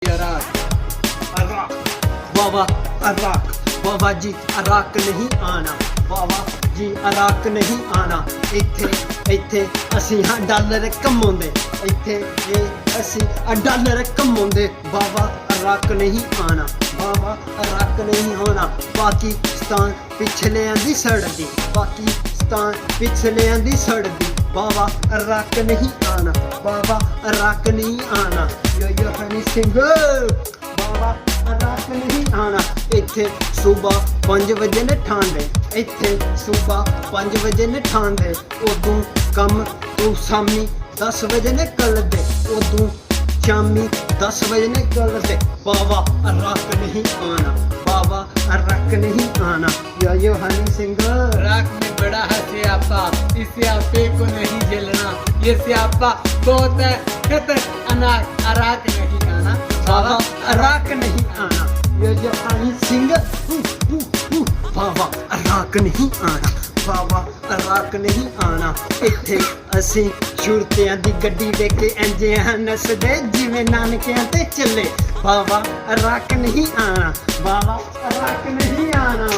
अराक बाबा अराक बाबा जी अराक नहीं आना बाबा जी अराक नहीं आना इत्थे इत्थे असी हाँ डॉलर कमाਉਂਦੇ इत्थे असी डॉलर कमाਉਂਦੇ बाबा अराक नहीं आना बाबा अराक नहीं आना पाकिस्तान पिछलिਆਂ ਦੀ सड़दी पाकिस्तान पिछलिਆਂ ਦੀ सड़दी बाबा अराक नहीं आना बाबा अराक नहीं आना यो हनी सिंह बाबा अराक नहीं आना इत्थे सुबह 5 वजे ने ठांडे इत्थे सुबह 5 वजे ने ठांडे उदू कम तू शामी 10 वजे ने कल दे उदू शामी 10 बजे निकल दे बाबा अराक नहीं आना बाबा अराक नहीं आना यो हनी सिंह राख में बड़ा है स्यापा इस स्यापे को नहीं झेलना ये स्यापा बहुत है खतर अनाक अराक नहीं आना बाबा अराक नहीं आना यो हनी सिंह बाबा अराक नहीं आना बाबा अराक नहीं आना इत्थे असी छुरतियां दी गड्डी दे के इंजे नसदे जिवें नानकियां ते चले बाबा अराक नहीं आना बाबा अराक नहीं आना